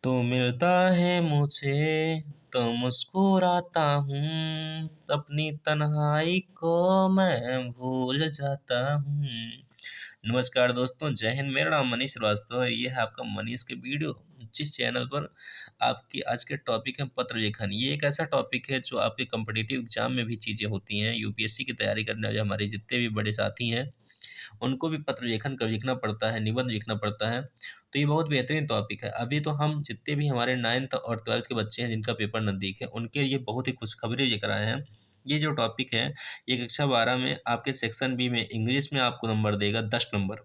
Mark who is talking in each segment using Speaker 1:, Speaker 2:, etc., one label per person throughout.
Speaker 1: तो मिलता है मुझे तो मुस्कुराता हूँ, अपनी तन्हाई को मैं भूल जाता हूँ। नमस्कार दोस्तों, जय हिंद। मेरा नाम मनीष श्रीवास्तव है। ये है आपका मनीष के वीडियो, जिस चैनल पर आपकी आज के टॉपिक है पत्र लेखन। ये एक ऐसा टॉपिक है जो आपके कॉम्पिटिटिव एग्जाम में भी चीज़ें होती हैं। यूपीएससी की तैयारी करने वाले हमारे जितने भी बड़े साथी हैं, उनको भी पत्र लेखन का लिखना पड़ता है, निबंध लिखना पड़ता है। तो ये बहुत बेहतरीन टॉपिक है। अभी तो हम जितने भी हमारे 9th और 12th के बच्चे हैं जिनका पेपर नज़दीक है, उनके लिए बहुत ही खुशखबरी लेकर आए हैं। ये जो टॉपिक है, ये कक्षा 12 में आपके सेक्शन बी में इंग्लिश में आपको नंबर देगा 10 नंबर,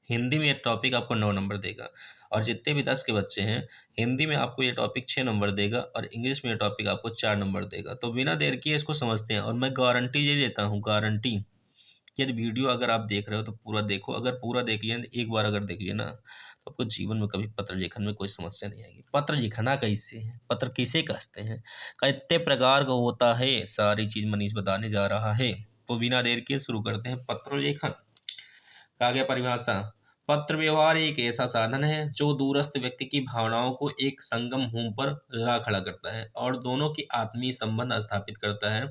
Speaker 1: हिंदी में ये टॉपिक आपको 9 नंबर देगा। और जितने भी 10 के बच्चे हैं, हिंदी में आपको ये टॉपिक 6 नंबर देगा और इंग्लिश में ये टॉपिक आपको 4 नंबर देगा। तो बिना देर किए इसको समझते हैं, और मैं गारंटी ये देता हूँ, गारंटी कि यदि वीडियो अगर आप देख रहे हो तो पूरा देखो। अगर पूरा देख लिया, एक बार अगर देख लिया ना, तो आपको जीवन में कभी पत्र लेखन में कोई समस्या नहीं आएगी। पत्र लिखना कैसे है, पत्र किसे कहते हैं, कितने प्रकार का होता है, सारी चीज मनीष बताने जा रहा है। तो बिना देर के शुरू करते हैं। पत्र लेखन का गया परिभाषा। पत्र व्यवहार एक ऐसा साधन है जो दूरस्थ व्यक्ति की भावनाओं को एक संगम होम पर ला खड़ा करता है और दोनों की आत्मीय संबंध स्थापित करता है।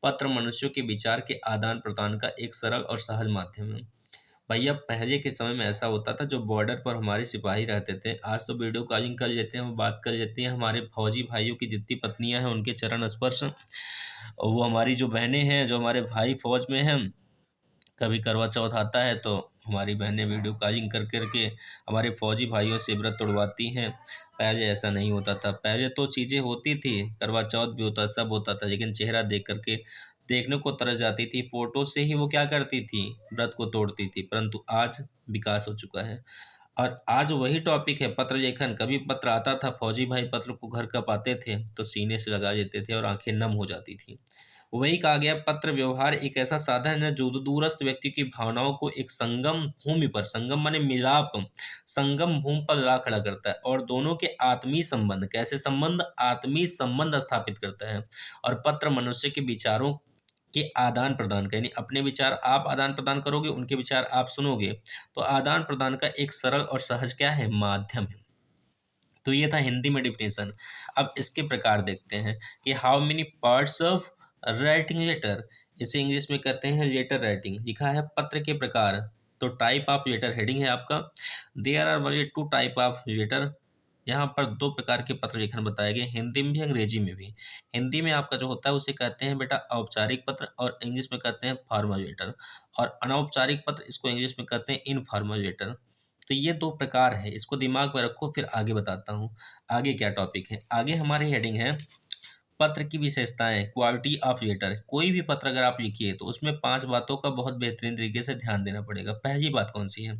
Speaker 1: पत्र मनुष्यों के विचार के आदान प्रदान का एक सरल और सहज माध्यम है। भैया, पहले के समय में ऐसा होता था, जो बॉर्डर पर हमारे सिपाही रहते थे, आज तो वीडियो कॉलिंग कर लेते हैं, वो बात कर लेते हैं। हमारे फौजी भाइयों की जितनी पत्नियां हैं, उनके चरण स्पर्श, और वो हमारी जो बहनें हैं, जो हमारे भाई फौज में हैं, कभी करवा चौथ आता है तो हमारी बहनें वीडियो कॉलिंग कर करके हमारे फौजी भाइयों से व्रत तोड़वाती हैं। पहले ऐसा नहीं होता था। पहले तो चीज़ें होती थी, करवा चौथ भी होता, सब होता था, लेकिन चेहरा देख करके देखने को तरस जाती थी। फोटो से ही वो क्या करती थी, व्रत को तोड़ती थी। परंतु आज विकास हो चुका है, और आज वही टॉपिक है, पत्र लेखन। कभी पत्र आता था, फौजी भाई पत्र को घर कब पाते थे तो सीने से लगा लेते थे और आंखें नम हो जाती थी। वही कहा गया, पत्र व्यवहार एक ऐसा साधन है जो दूरस्थ व्यक्ति की भावनाओं को एक संगम भूमि पर, संगम माने मिलाप, संगम भूमि पर ला खड़ा करता है और दोनों के आत्मीय संबंध, कैसे संबंध, आत्मीय संबंध स्थापित करता है। और पत्र मनुष्य के विचारों के आदान प्रदान का, यानी अपने विचार आप आदान प्रदान करोगे, उनके विचार आप सुनोगे, तो आदान प्रदान का एक सरल और सहज क्या है, माध्यम है। तो ये था हिंदी में डिफिनेशन। अब इसके प्रकार देखते हैं कि how many parts of writing letter. इसे इंग्लिश में कहते हैं लेटर राइटिंग। लिखा है पत्र के प्रकार, तो टाइप ऑफ लेटर हेडिंग है आपका। There are only two type of letter. यहाँ पर दो प्रकार के पत्र लेखन बताए गए, हिंदी में भी अंग्रेजी में भी। हिंदी में आपका जो होता है उसे कहते हैं बेटा औपचारिक पत्र, और इंग्लिश में कहते हैं फॉर्मल लेटर। और अनौपचारिक पत्र, इसको इंग्लिश में कहते हैं इनफॉर्मल लेटर। तो ये दो प्रकार है, इसको दिमाग में रखो, फिर आगे बताता हूँ। आगे क्या टॉपिक है, आगे हमारी हेडिंग है पत्र की विशेषताएं, क्वालिटी ऑफ लेटर। कोई भी पत्र अगर आप लिखिए तो उसमें 5 बातों का बहुत बेहतरीन तरीके से ध्यान देना पड़ेगा। पहली बात कौन सी है,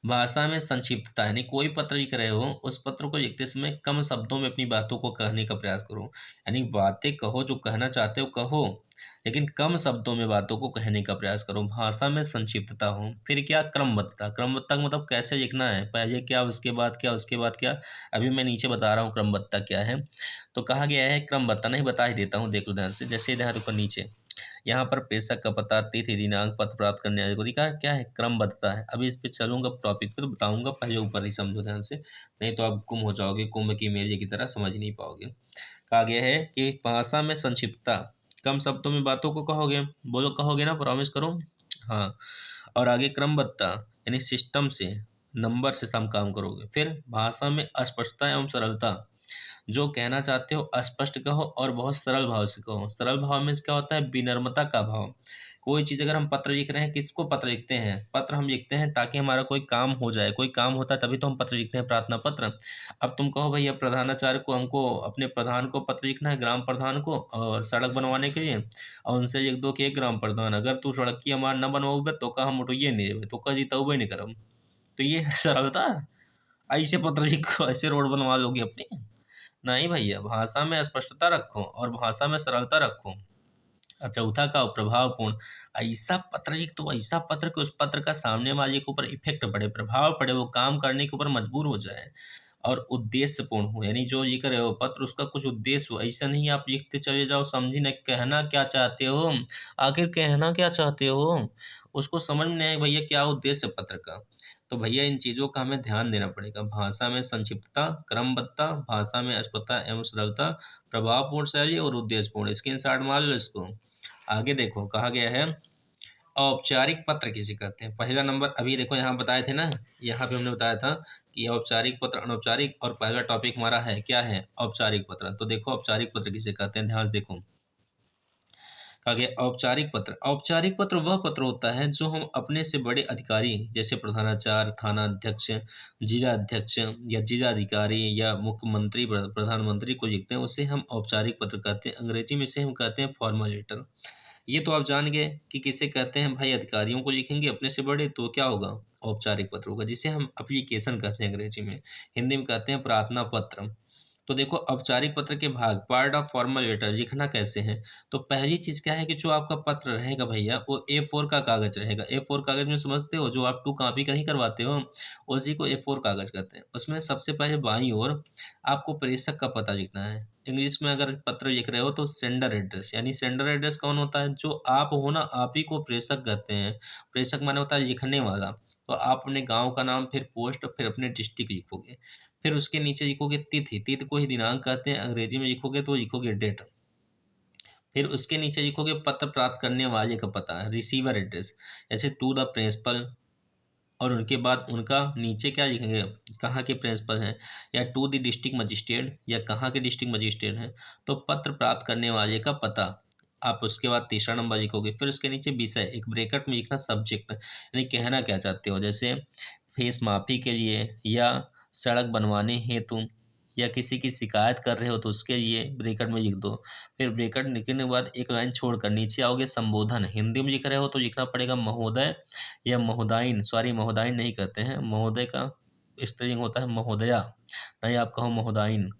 Speaker 1: भाषा में संक्षिप्तता, यानी कोई पत्र लिख रहे हो, उस पत्र को लिखते समय कम शब्दों में अपनी बातों को कहने का प्रयास करो। यानी बातें कहो, जो कहना चाहते हो कहो, लेकिन कम शब्दों में बातों को कहने का प्रयास करो। भाषा में संक्षिप्तता हो। फिर क्या, क्रमबद्धता। क्रमबद्धता का मतलब कैसे लिखना है, पहले क्या, उसके बाद क्या, उसके बाद क्या। अभी मैं नीचे बता रहा हूँ क्रमबद्धता क्या है। तो कहा गया है क्रमबद्धता, नहीं बता ही देता हूँ, देख लो ध्यान से। जैसे ध्यान रखो नीचे, यहाँ पर प्रेषक का पता, तिथि, दिनांक, पत्र प्राप्त करने वाले को दिखा क्या है, क्रमबद्धता है। अभी इस पे चलूंगा टॉपिक पे तो बताऊंगा, पहले ऊपर ही समझो ध्यान से, नहीं तो आप गुम हो जाओगे, कुंभ की मेले की तरह समझ नहीं पाओगे। कहा गया है कि भाषा में संक्षिप्तता, कम शब्दों में बातों को कहोगे, बोलो कहोगे ना, प्रॉमिस करो। हाँ। और आगे क्रमबद्धता, यानी सिस्टम से, नंबर से सम काम करोगे। फिर भाषा में अस्पष्टता एवं सरलता, जो कहना चाहते हो अस्पष्ट कहो और बहुत सरल भाव से कहो। सरल भाव में क्या होता है, विनम्रता का भाव। कोई चीज़ अगर हम पत्र लिख रहे हैं, किसको पत्र लिखते हैं, पत्र हम लिखते हैं ताकि हमारा कोई काम हो जाए, कोई काम होता है तभी तो हम पत्र लिखते हैं, प्रार्थना पत्र। अब तुम कहो भैया प्रधानाचार्य को, हमको अपने प्रधान को पत्र लिखना है, ग्राम प्रधान को, और सड़क बनवाने के लिए, और उनसे लिख दो कि एक ग्राम प्रधान, अगर तू सड़क की हमार न बनवाओगे तो का हम उठिए नहीं देवे, तो का जीताऊबे नहीं करब। तो ये है सरलता। ऐसे पत्र लिखो, ऐसे रोड बनवा लोगे अपनी। नहीं भैया, भाषा में स्पष्टता रखो और भाषा में सरलता रखो। और चौथा का प्रभावपूर्ण, ऐसा पत्र लिख तो ऐसा पत्र कि उस पत्र का सामने वाले के ऊपर इफेक्ट पड़े, प्रभाव पड़े, वो काम करने के ऊपर मजबूर हो जाए। और उद्देश्यपूर्ण हो, यानी जो लिख रहे हो पत्र उसका कुछ उद्देश्य हो। ऐसा नहीं आप लिखते चले जाओ, समझी न कहना क्या चाहते हो, आखिर कहना क्या चाहते हो। उसको समझ में नहीं आएगा भैया क्या उद्देश्य है पत्र का। तो भैया इन चीज़ों का हमें ध्यान देना पड़ेगा। भाषा में संक्षिप्तता, क्रमबद्धता, भाषा में स्पष्टता एवं सरलता, प्रभावपूर्ण शैली और उद्देश्यपूर्ण। स्क्रीनशॉट मार लो इसको। आगे देखो कहा गया है औपचारिक पत्र किसे कहते हैं। पहला नंबर अभी देखो यहाँ बताए थे ना, यहाँ पे हमने बताया था कि औपचारिक पत्र, अनौपचारिक, और पहला टॉपिक हमारा है क्या है, औपचारिक पत्र। तो देखो औपचारिक पत्र किसे कहते हैं, ध्यान से देखो। आगे औपचारिक पत्र। औपचारिक पत्र वह पत्र होता है जो हम अपने से बड़े अधिकारी जैसे प्रधानाचार्य, थाना अध्यक्ष, जिला अध्यक्ष या जिलाधिकारी या मुख्यमंत्री, प्रधानमंत्री को लिखते हैं, उसे हम औपचारिक पत्र कहते हैं। अंग्रेजी में इसे हम कहते हैं फॉर्मल लेटर। ये तो आप जान गए कि किसे कहते हैं भाई, अधिकारियों को लिखेंगे अपने से बड़े तो क्या होगा, औपचारिक पत्र होगा, जिसे हम एप्लीकेशन कहते हैं अंग्रेजी में। हिंदी में कहते हैं प्रार्थना पत्र। तो देखो औपचारिक पत्र के भाग, पार्ट ऑफ फॉर्मल लेटर, लिखना कैसे है। तो पहली चीज क्या है कि जो आपका पत्र रहेगा भैया वो A4 का कागज रहेगा। A4 कागज में समझते हो, जो आप 2 कॉपी का नहीं करवाते हो, उसी को A4 कागज कहते हैं। उसमें सबसे पहले बाईं ओर आपको प्रेषक का पता लिखना है। इंग्लिश में अगर पत्र लिख रहे हो तो सेंडर एड्रेस, यानी सेंडर एड्रेस कौन होता है, जो आप हो ना, आप ही को प्रेषक कहते हैं। प्रेषक माने होता है लिखने वाला। तो आप अपने गांव का नाम, फिर पोस्ट, फिर अपने डिस्ट्रिक्ट लिखोगे। फिर उसके नीचे लिखोगे तिथि, तिथि को ही दिनांक कहते हैं। अंग्रेजी में लिखोगे तो लिखोगे डेट। फिर उसके नीचे लिखोगे पत्र प्राप्त करने वाले का पता, रिसीवर एड्रेस, जैसे टू द प्रिंसिपल। और उनके बाद उनका नीचे क्या लिखेंगे, कहाँ के प्रिंसिपल हैं, या टू द डिस्ट्रिक्ट मजिस्ट्रेट, या कहाँ के डिस्ट्रिक्ट मजिस्ट्रेट हैं। तो पत्र प्राप्त करने वाले का पता। आप उसके बाद तीसरा नंबर लिखोगे। फिर उसके नीचे विषय, एक ब्रैकेट में लिखना सब्जेक्ट, यानी कहना क्या चाहते हो, जैसे फीस माफ़ी के लिए, या सड़क बनवाने हेतु, या किसी की शिकायत कर रहे हो तो उसके लिए ब्रैकेट में लिख दो। फिर ब्रैकेट लिखने के बाद एक लाइन छोड़कर नीचे आओगे संबोधन। हिंदी में लिख रहे हो तो लिखना पड़ेगा महोदय या महोदयन, सॉरी महोदयन नहीं कहते हैं, महोदय का स्पेलिंग होता है महोदया, नहीं आप कहो महोदयन।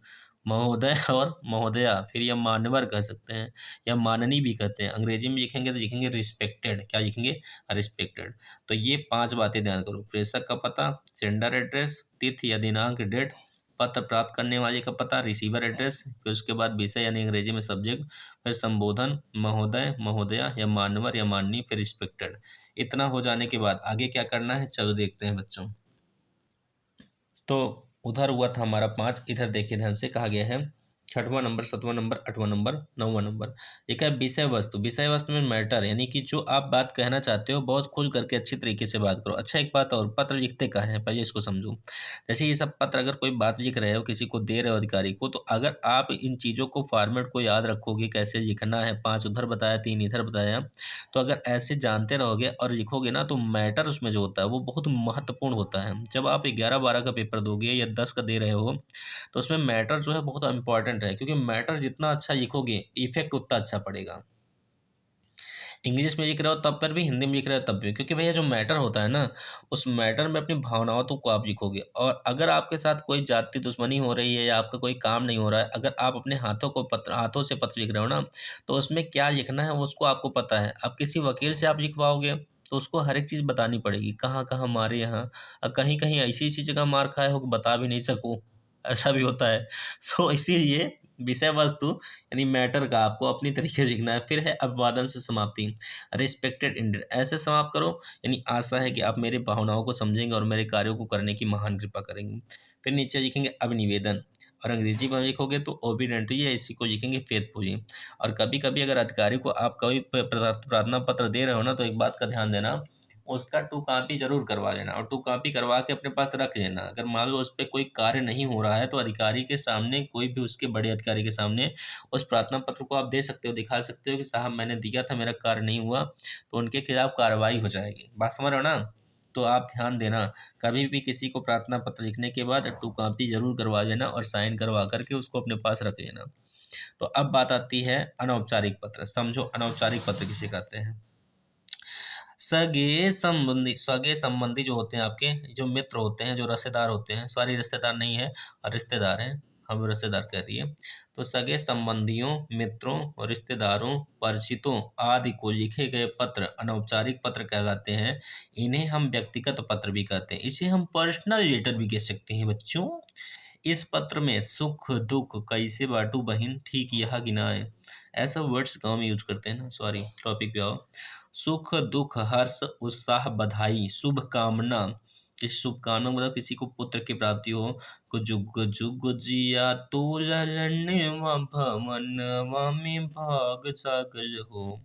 Speaker 1: महोदय और महोदया, फिर या मान्यवर कह सकते हैं, या माननी भी कहते हैं। अंग्रेजी में लिखेंगे तो लिखेंगे रिस्पेक्टेड, क्या लिखेंगे, रिस्पेक्टेड। तो ये 5 बातें ध्यान करो, प्रेषक का पता, सेंडर एड्रेस, तिथि या दिनांक डेट, पत्र प्राप्त करने वाले का पता, रिसीवर एड्रेस, फिर उसके बाद विषय यानी अंग्रेजी में सब्जेक्ट, फिर संबोधन महोदय, महोदया या मानवर या माननी, फिर रिस्पेक्टेड। इतना हो जाने के बाद आगे क्या करना है, चलो देखते हैं बच्चों। तो उधर हुआ था हमारा 5, इधर देखिए ध्यान से, कहा गया है 6वां नंबर, 7वां नंबर, 8वां नंबर, 9वां नंबर। एक है विषय वस्तु। विषय वस्तु में मैटर, यानी कि जो आप बात कहना चाहते हो बहुत खुल करके अच्छी तरीके से बात करो। अच्छा एक बात और, पत्र लिखते कहाँ हैं पहले इसको समझो। जैसे ये सब पत्र, अगर कोई बात लिख रहे हो, किसी को दे रहे हो अधिकारी को, तो अगर आप इन चीज़ों को, फॉर्मेट को याद रखोगे कैसे लिखना है, 5 उधर बताया, 3 इधर बताया, तो अगर ऐसे जानते रहोगे और लिखोगे ना, तो मैटर उसमें जो होता है वो बहुत महत्वपूर्ण होता है। जब आप 11-12 का पेपर दोगे या 10 का दे रहे हो, तो उसमें मैटर जो है बहुत इंपॉर्टेंट है, क्योंकि मैटर जितना अच्छा लिखोगे इफेक्ट उतना अच्छा पड़ेगा। इंग्लिश में लिख रहे हो तब पर भी, हिंदी में लिख रहे हो तब भी, क्योंकि भैया जो मैटर होता है ना, उस मैटर में अपनी भावनाओं को आप लिखोगे। और अगर आपके साथ कोई जाति दुश्मनी हो रही है या आपका कोई काम नहीं हो रहा है, अगर आप अपने हाथों से पत्र लिख रहे हो ना, तो उसमें क्या लिखना है उसको आपको पता है। अब किसी वकील से आप लिखवाओगे तो उसको हर एक चीज़ बतानी पड़ेगी, कहाँ कहाँ मारे, यहाँ कहीं कहीं ऐसी ऐसी जगह मार खाए हो कि बता भी नहीं सकूँ, ऐसा भी होता है। तो इसीलिए विषय वस्तु यानी मैटर का आपको अपनी तरीके से लिखना है। फिर है अभिवादन से समाप्ति, रिस्पेक्टेड इंडियन, ऐसे समाप्त करो, यानी आशा है कि आप मेरे भावनाओं को समझेंगे और मेरे कार्यों को करने की महान कृपा करेंगे। फिर नीचे लिखेंगे अभिनिवेदन, और अंग्रेजी में लिखोगे तो ओबिडेंटली या इसी को लिखेंगे फेथफुली। और कभी कभी अगर अधिकारी को आप कभी प्रार्थना पत्र दे रहे हो ना, तो एक बात का ध्यान देना, उसका 2 कॉपी जरूर करवा लेना, और 2 कॉपी करवा के अपने पास रख लेना। अगर मान लो उस पे कोई कार्य नहीं हो रहा है तो अधिकारी के सामने, कोई भी उसके बड़े अधिकारी के सामने उस प्रार्थना पत्र को आप दे सकते हो, दिखा सकते हो कि साहब मैंने दिया था, मेरा कार्य नहीं हुआ, तो उनके खिलाफ कार्रवाई हो जाएगी। बात समझ रहे हो ना। तो आप ध्यान देना, कभी भी किसी को प्रार्थना पत्र लिखने के बाद 2 कॉपी जरूर करवा लेना और साइन करवा करके उसको अपने पास रख लेना। तो अब बात आती है अनौपचारिक पत्र। समझो अनौपचारिक पत्र किसे कहते हैं। सगे संबंधी जो होते हैं, आपके जो मित्र होते हैं, जो रिश्तेदार होते हैं, सॉरी रिश्तेदार नहीं है, रिश्तेदार हैं, हम रिश्तेदार कह दिए। तो सगे संबंधियों, मित्रों, रिश्तेदारों, परिचितों आदि को लिखे गए पत्र अनौपचारिक पत्र कहलाते हैं। इन्हें हम व्यक्तिगत पत्र भी कहते हैं, इसे हम पर्सनल लेटर भी कह सकते हैं बच्चों। इस पत्र में सुख दुख कैसे बाटू बहिन, ठीक यह गिनाए, ऐसा वर्ड्स गाँव में यूज करते हैं ना। सॉरी टॉपिक पे आओ। सुख दुख हर्ष उत्साह बधाई शुभ कामना। इस शुभकामना मतलब किसी को पुत्र की प्राप्ति हो। जुग जुग जिया तो ललनवा भवनवा में भाग जागल हो।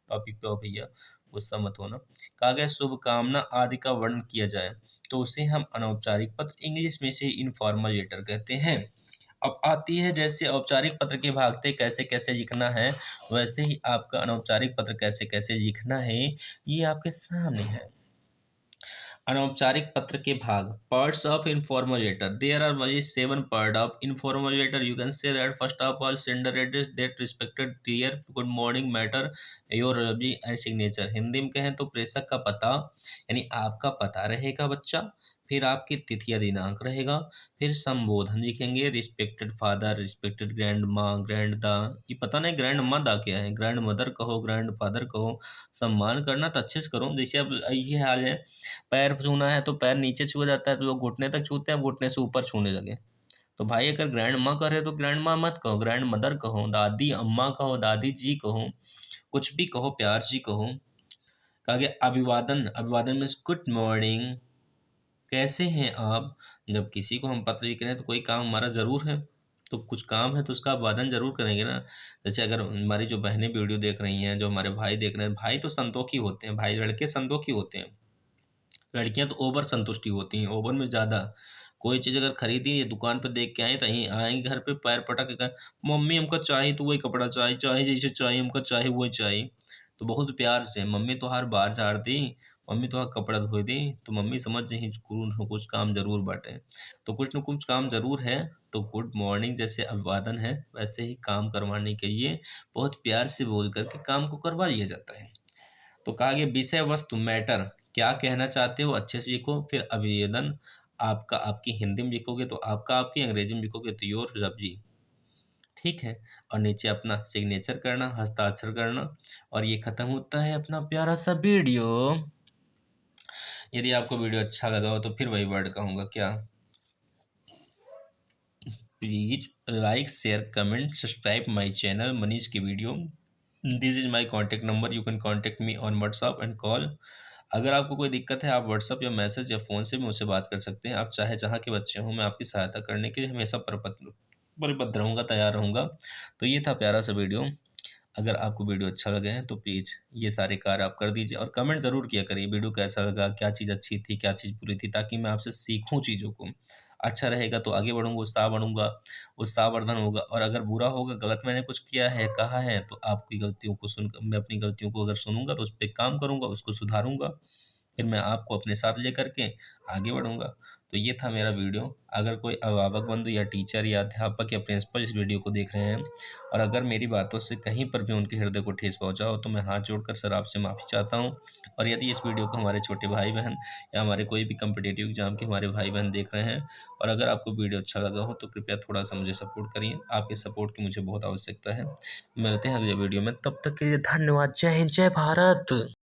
Speaker 1: टॉपिक पे हो भैया, गुस्सा मत होना। कहा गया शुभ कामना आदि का वर्णन किया जाए तो उसे हम अनौपचारिक पत्र, इंग्लिश में से इनफॉर्मल लेटर कहते हैं। अब आती है जैसे औपचारिक पत्र के भाग थे कैसे कैसे लिखना है, वैसे ही आपका अनौपचारिक पत्र कैसे कैसे लिखना है ये आपके सामने है। अनौपचारिक पत्र के भाग, parts of informal letter. There are only 7 parts of informal letter. You can say that first of all, sender address, that respected dear, good morning, matter, your review and signature. Hindi में कहें तो प्रेषक का पता, यानी आपका पता रहेगा बच्चा, फिर आपकी तिथि या दिनांक रहेगा, फिर संबोधन लिखेंगे, रिस्पेक्टेड फादर, रिस्पेक्टेड ग्रैंड माँ, ग्रैंड दा, ये पता नहीं ग्रैंड माँ दा क्या है, ग्रैंड मदर कहो, ग्रैंड फादर कहो। सम्मान करना तो अच्छे से करो, जैसे अब ये हाल है, पैर छूना है तो पैर नीचे छुआ जाता है तो लोग घुटने तक छूते हैं, घुटने से ऊपर छूने लगे। तो भाई अगर ग्रैंड माँ करे तो ग्रैंड माँ मत कहो, ग्रैंड मदर कहो, दादी अम्मा कहो, दादी जी कहो, कुछ भी कहो, प्यार जी कहो। कहा गया अभिवादन, अभिवादन में गुड मॉर्निंग, कैसे हैं आप। जब किसी को हम पत्र लिख रहे हैं तो कोई काम हमारा ज़रूर है, तो कुछ काम है तो उसका अभिवादन जरूर करेंगे ना। जैसे अगर हमारी जो बहनें वीडियो देख रही हैं, जो हमारे भाई देख रहे हैं, भाई तो संतोषी होते हैं, भाई लड़के संतोषी होते हैं, लड़कियां तो ओवर संतुष्टि होती हैं, ओवर में ज़्यादा। कोई चीज़ अगर खरीदी या दुकान पर देख के आए तो यहीं आएंगे घर पे पैर पटक के कहें, मम्मी हमको चाहिए तो वही कपड़ा चाहिए, चाहिए जैसे चाहिए हमको चाहिए वही चाहिए। तो बहुत प्यार से मम्मी तो हर बार झाड़ दी, मम्मी तो हर कपड़ा धो दी, तो मम्मी समझ जाही कुछ न कुछ काम जरूर बाटे। तो कुछ न कुछ काम जरूर है। तो गुड मॉर्निंग जैसे अभिवादन है वैसे ही काम करवाने के लिए बहुत प्यार से बोल करके काम को करवा लिया जाता है। तो कहा गया विषय वस्तु मैटर, क्या कहना चाहते हो अच्छे से लिखो। फिर अभिवेदन, आपका आपकी हिंदी में लिखोगे तो आपका आपकी, अंग्रेजी में लिखोगे तो योर लवली, ठीक है। और नीचे अपना सिग्नेचर करना, हस्ताक्षर करना। और ये खत्म होता है अपना प्यारा सा वीडियो। यदि आपको वीडियो अच्छा लगा हो तो फिर वही वर्ड कहूँगा, क्या, please like share comment subscribe my channel Manish की video. This is my contact number, you can contact me on WhatsApp and call. अगर आपको कोई दिक्कत है आप व्हाट्सअप या मैसेज या फ़ोन से भी मुझसे बात कर सकते हैं। आप चाहे जहाँ के बच्चे हों, मैं आपकी सहायता करने के लिए हमेशा परिपत्र रहूँगा, तैयार रहूँगा। तो ये था प्यारा सा वीडियो। अगर आपको वीडियो अच्छा लगे है तो प्लीज़ ये सारे कार्य आप कर दीजिए और कमेंट ज़रूर किया करिए वीडियो कैसा लगा, क्या चीज़ अच्छी थी, क्या चीज़ बुरी थी, ताकि मैं आपसे सीखूं चीज़ों को। अच्छा रहेगा तो आगे बढ़ूंगा, उत्साह बढ़ूंगा, उत्साहवर्धन होगा। और अगर बुरा होगा, गलत मैंने कुछ किया है, कहा है, तो आपकी गलतियों को सुन मैं अपनी गलतियों को अगर सुनूंगा तो उस पर काम करूंगा, उसको सुधारूंगा, फिर मैं आपको अपने साथ लेकर के आगे बढ़ूंगा। तो ये था मेरा वीडियो। अगर कोई अभिभावक बंधु या टीचर या अध्यापक या प्रिंसिपल इस वीडियो को देख रहे हैं और अगर मेरी बातों से कहीं पर भी उनके हृदय को ठेस पहुंचा हो तो मैं हाथ जोड़कर सर आपसे माफ़ी चाहता हूं। और यदि इस वीडियो को हमारे छोटे भाई बहन या हमारे कोई भी कम्पिटिटिव एग्जाम के हमारे भाई बहन देख रहे हैं और अगर आपको वीडियो अच्छा लगा हो तो कृपया थोड़ा सा मुझे सपोर्ट करिए, आपके सपोर्ट की मुझे बहुत आवश्यकता है। मिलते हैं अगले वीडियो में, तब तक के लिए धन्यवाद। जय हिंद, जय भारत।